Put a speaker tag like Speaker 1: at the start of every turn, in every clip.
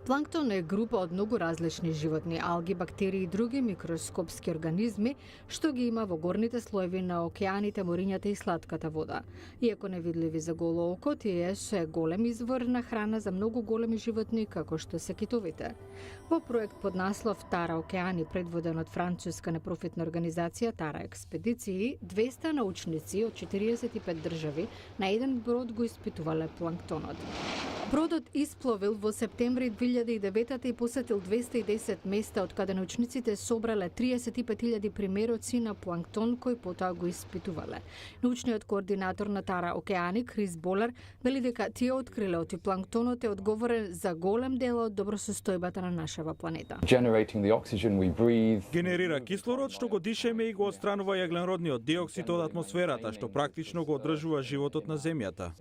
Speaker 1: Планктон е група од многу различни животни, алги, бактерии и други микроскопски организми што ги има во горните слоеви на океаните, морињата и сладката вода. Иако невидливи за голо око, тие се голем извор на храна за многу големи животни како што се китовите. Во проект под наслов Тара океани, предводен од француска непрофитна организација Тара експедиции, 200 научници од 45 држави на еден брод го испитувале планктонот. Бродот испловил во септември 2009 и посетил 210 места, од каде научниците собрале 35.000 примероци на планктон кој потоа го испитувале. Научниот координатор на Тара океани, Крис Болер, вели дека тие откриле оти планктонот е одговорен за голем дел од добросостојбата на нашава планета.
Speaker 2: Генерира кислород што го дишеме и го отстранува јагленродниот диоксид од атмосферата, што практично го одржува животот на земјата.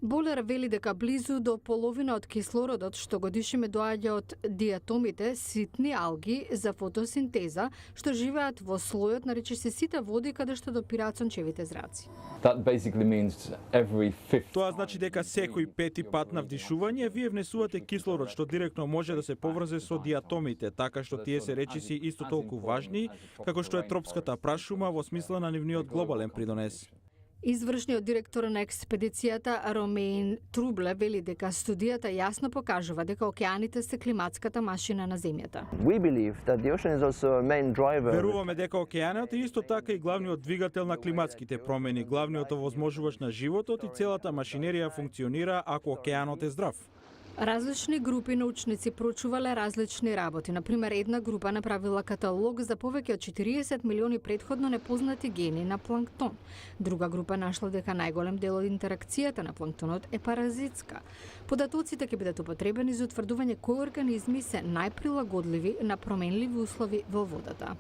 Speaker 1: Болер вели дека близу до половина од кислородот што го дишиме доаѓа од диатомите, ситни алги за фотосинтеза, што живеат во слојот нарече се сита води каде што допираат сончевите зраци.
Speaker 2: Тоа значи дека секој пети пат на вдишување вие внесувате кислород што директно може да се поврзе со диатомите, така што тие се речиси исто толку важни како што е тропската прашума во смисла на нивниот глобален придонес.
Speaker 1: Извршниот директор на експедицијата Ромеин Трубле вели дека студијата јасно покажува дека океаните се климатската машина на земјата.
Speaker 2: Веруваме дека океанот е исто така и главниот двигател на климатските промени, главниот овозможувач на животот и целата машинерија функционира ако океанот е здрав.
Speaker 1: Различни групи научници проучувале различни работи. Например, една група направила каталог за повеќе од 40 милиони претходно непознати гени на планктон. Друга група нашла дека најголем дел од интеракцијата на планктонот е паразитска. Податоците ќе бидат употребени за утврдување кои организми се најприлагодливи на променливи услови во водата.